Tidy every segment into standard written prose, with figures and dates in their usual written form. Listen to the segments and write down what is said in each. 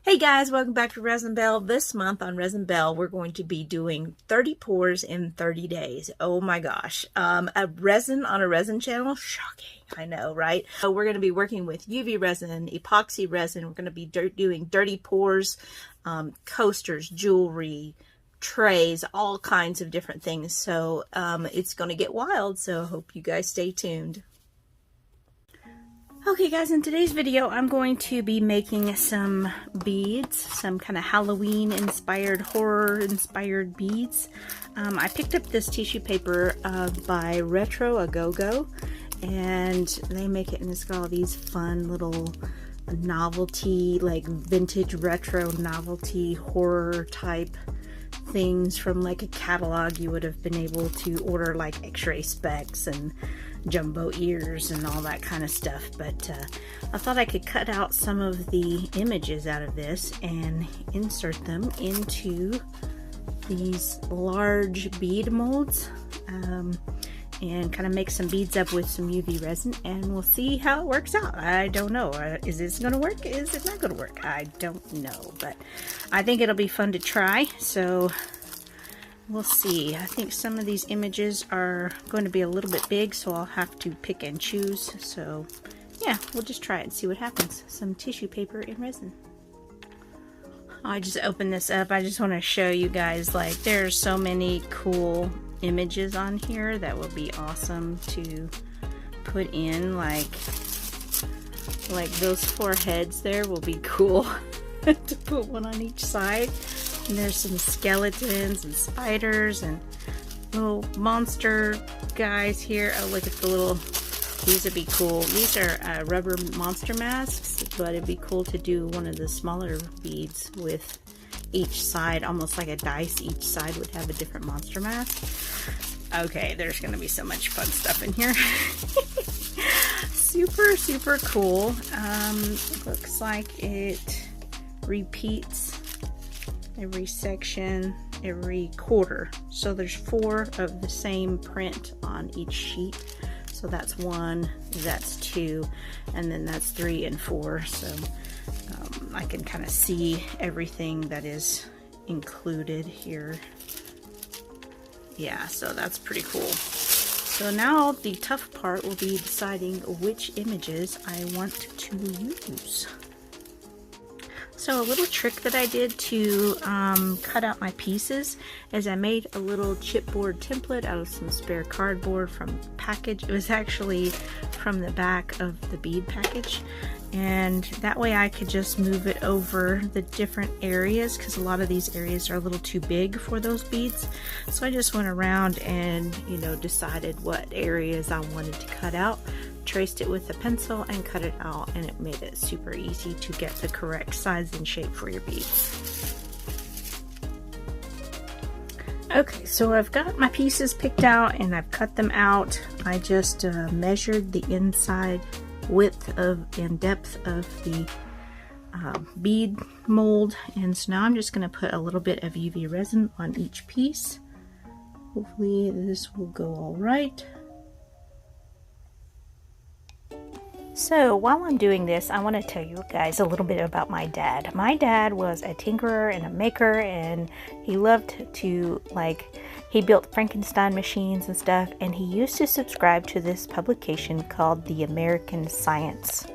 Hey guys, welcome back to Resin Bell. This month on Resin Bell, we're going to be doing 30 pours in 30 days. Oh my gosh. A resin on a resin channel? Shocking. I know, right? So we're going to be working with UV resin, epoxy resin. We're going to be doing dirty pours, coasters, jewelry, trays, all kinds of different things. So it's going to get wild, so I hope you guys stay tuned. Okay guys, in today's video I'm going to be making some beads, some kind of Halloween inspired, horror inspired beads. I picked up this tissue paper by Retro A Go-Go, and they make it, and it's got all these fun little novelty, like vintage retro novelty horror type things from like a catalog you would have been able to order, like x-ray specs and jumbo ears and all that kind of stuff. But I thought I could cut out some of the images out of this and insert them into these large bead molds and kind of make some beads up with some UV resin, and we'll see how it works out. I don't know. Is this going to work? Is it not going to work? I don't know, but I think it'll be fun to try. So we'll see. I think some of these images are going to be a little bit big, so I'll have to pick and choose. So yeah, we'll just try it and see what happens. Some tissue paper and resin. I just opened this up. I just want to show you guys, like, there's so many cool images on here that will be awesome to put in. Like those 4 heads there will be cool to put one on each side. And there's some skeletons and spiders and little monster guys here. Oh, look at the little, these would be cool. These are rubber monster masks, but it'd be cool to do one of the smaller beads with each side, almost like a dice. Each side would have a different monster mask. Okay, there's gonna be so much fun stuff in here. Super cool. Looks like it repeats every section, every quarter. So there's 4 of the same print on each sheet. So that's 1, that's 2, and then that's 3 and 4. So I can kind of see everything that is included here. Yeah, so that's pretty cool. So now the tough part will be deciding which images I want to use. So a little trick that I did to cut out my pieces is I made a little chipboard template out of some spare cardboard from the package. It was actually from the back of the bead package, and that way I could just move it over the different areas, because a lot of these areas are a little too big for those beads. So I just went around and, you know, decided what areas I wanted to cut out, traced it with a pencil and cut it out, and it made it super easy to get the correct size and shape for your beads. Okay, so I've got my pieces picked out and I've cut them out. I just measured the inside width and depth of the bead mold, and so now I'm just going to put a little bit of UV resin on each piece. Hopefully this will go all right. So while I'm doing this, I want to tell you guys a little bit about my dad. My dad was a tinkerer and a maker, and he loved to, like, he built Frankenstein machines and stuff, and he used to subscribe to this publication called the American Science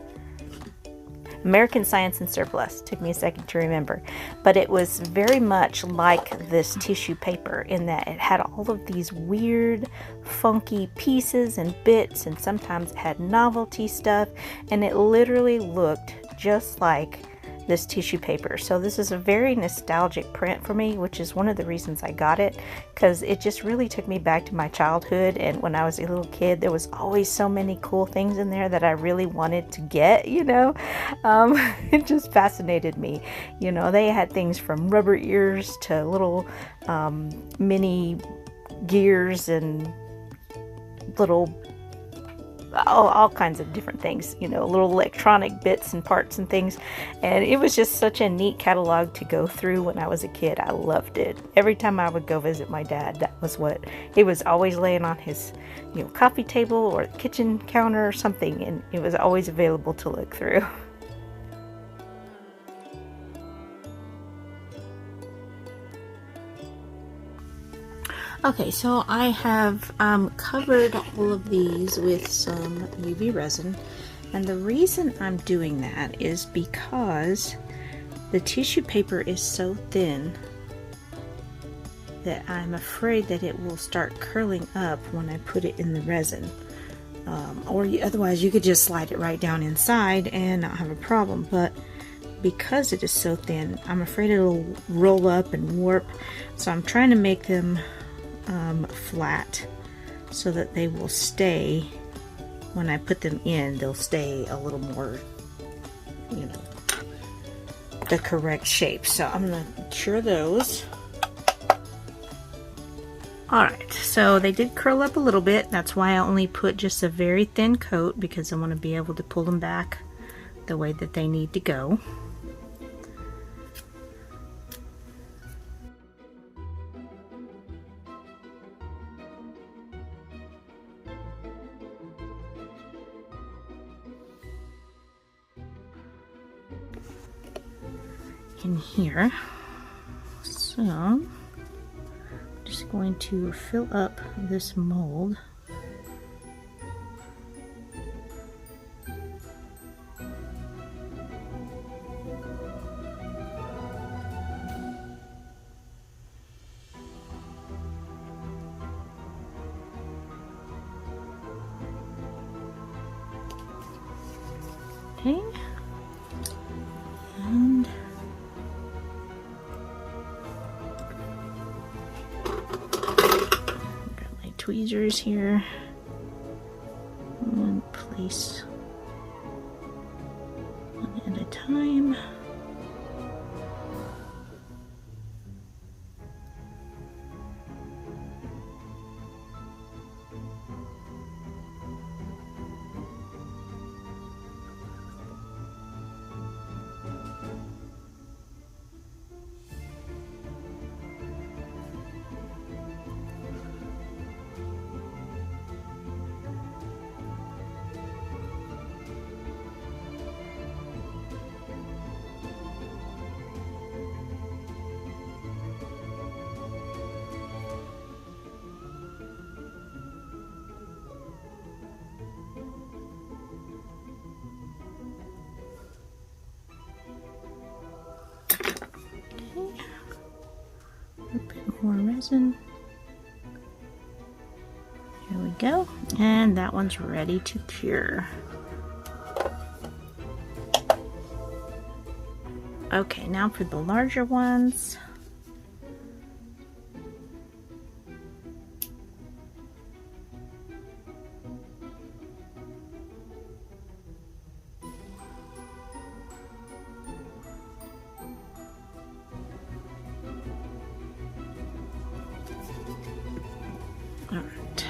and Surplus. Took me a second to remember, but it was very much like this tissue paper in that it had all of these weird funky pieces and bits, and sometimes it had novelty stuff, and it literally looked just like this tissue paper. So this is a very nostalgic print for me, which is one of the reasons I got it, because it just really took me back to my childhood. And when I was a little kid, there was always so many cool things in there that I really wanted to get, you know. It just fascinated me. You know, they had things from rubber ears to little mini gears and little all kinds of different things, you know, little electronic bits and parts and things. And it was just such a neat catalog to go through when I was a kid. I loved it. Every time I would go visit my dad, that was what he was always laying on his, you know, coffee table or kitchen counter or something, and it was always available to look through. Okay, so I have covered all of these with some UV resin, and the reason I'm doing that is because the tissue paper is so thin that I'm afraid that it will start curling up when I put it in the resin. Otherwise you could just slide it right down inside and not have a problem, but because it is so thin, I'm afraid it'll roll up and warp, so I'm trying to make them flat so that they will stay. When I put them in, they'll stay a little more, you know, the correct shape. So I'm gonna cure those. Alright, so they did curl up a little bit. That's why I only put just a very thin coat, because I want to be able to pull them back the way that they need to go. In here, so I'm just going to fill up this mold. Okay, and tweezers here and place one at a time. A bit more resin. Here we go. And that one's ready to cure. Okay, now for the larger ones. All right.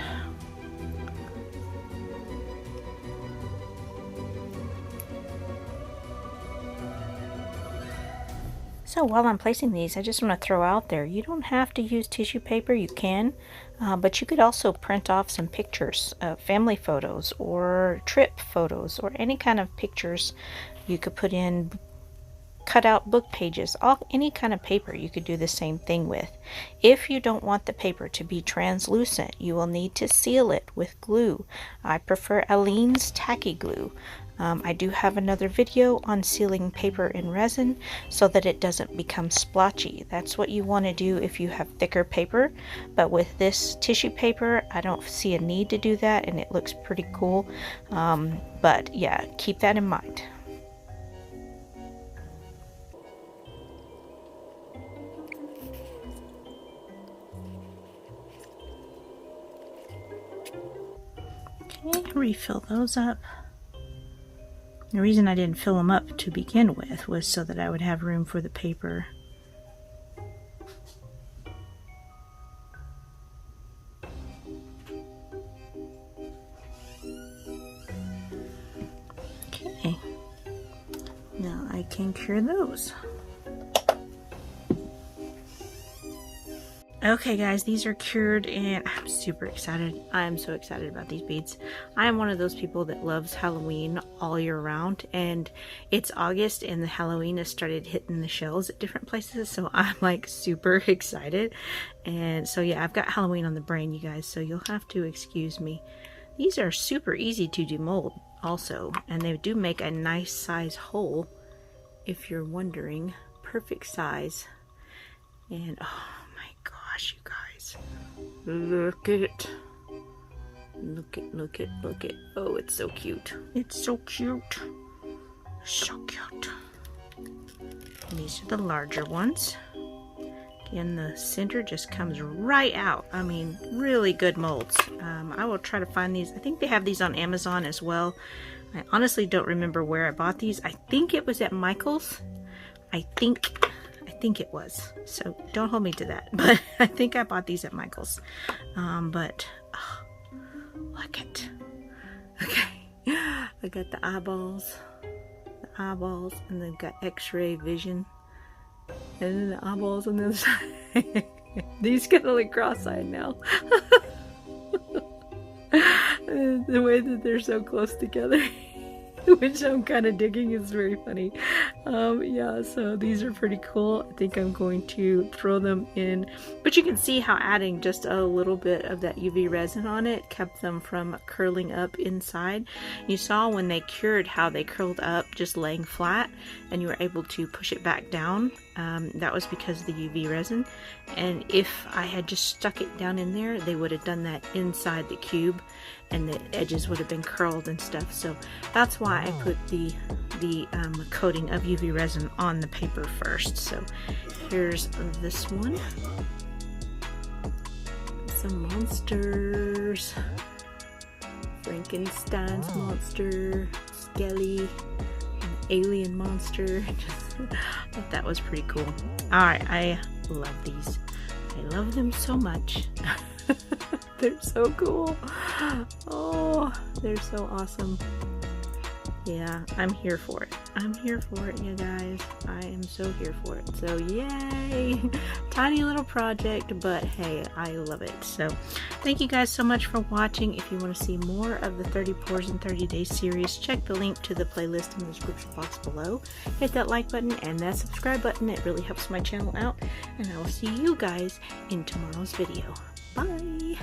So while I'm placing these, I just want to throw out there, you don't have to use tissue paper. You can, but you could also print off some pictures, family photos or trip photos or any kind of pictures. You could put in cut out book pages, any kind of paper you could do the same thing with. If you don't want the paper to be translucent, you will need to seal it with glue. I prefer Aleene's tacky glue. I do have another video on sealing paper in resin so that it doesn't become splotchy. That's what you want to do if you have thicker paper, but with this tissue paper I don't see a need to do that, and it looks pretty cool. But yeah, keep that in mind. Okay, refill those up. The reason I didn't fill them up to begin with was so that I would have room for the paper. Okay, now I can cure those. Okay guys, these are cured and I'm super excited. I'm so excited about these beads. I am one of those people that loves Halloween all year round, and it's August and the Halloween has started hitting the shelves at different places, so I'm like super excited. And so yeah, I've got Halloween on the brain, you guys, so you'll have to excuse me. These are super easy to demold also, and they do make a nice size hole if you're wondering. Perfect size. And oh my gosh, you guys, look at it. Look at. Oh, it's so cute. It's so cute. So cute. And these are the larger ones. Again, the center just comes right out. I mean, really good molds. I will try to find these. I think they have these on Amazon as well. I honestly don't remember where I bought these. I think it was at Michael's. I think it was. So don't hold me to that. But I think I bought these at Michael's. But oh, look at. Okay, I got the eyeballs, and they've got X-ray vision. And then the eyeballs on the other side. These get really cross-eyed now. The way that they're so close together, which I'm kind of digging, is very funny. Yeah, so these are pretty cool. I think I'm going to throw them in, but you can see how adding just a little bit of that UV resin on it kept them from curling up inside. You saw when they cured how they curled up just laying flat, and you were able to push it back down. That was because of the UV resin, and if I had just stuck it down in there, they would have done that inside the cube, and the edges would have been curled and stuff. So that's why I put the coating of UV resin on the paper first. So here's this one. Some monsters. Frankenstein's monster, Skelly, an alien monster. I thought that was pretty cool. Alright, I love these. I love them so much. They're so cool. Oh, they're so awesome. Yeah, I'm here for it. I'm here for it, you guys. I am so here for it. So yay! Tiny little project, but hey, I love it. So thank you guys so much for watching. If you want to see more of the 30 Pours in 30 Days series, check the link to the playlist in the description box below. Hit that like button and that subscribe button. It really helps my channel out. And I will see you guys in tomorrow's video. Bye!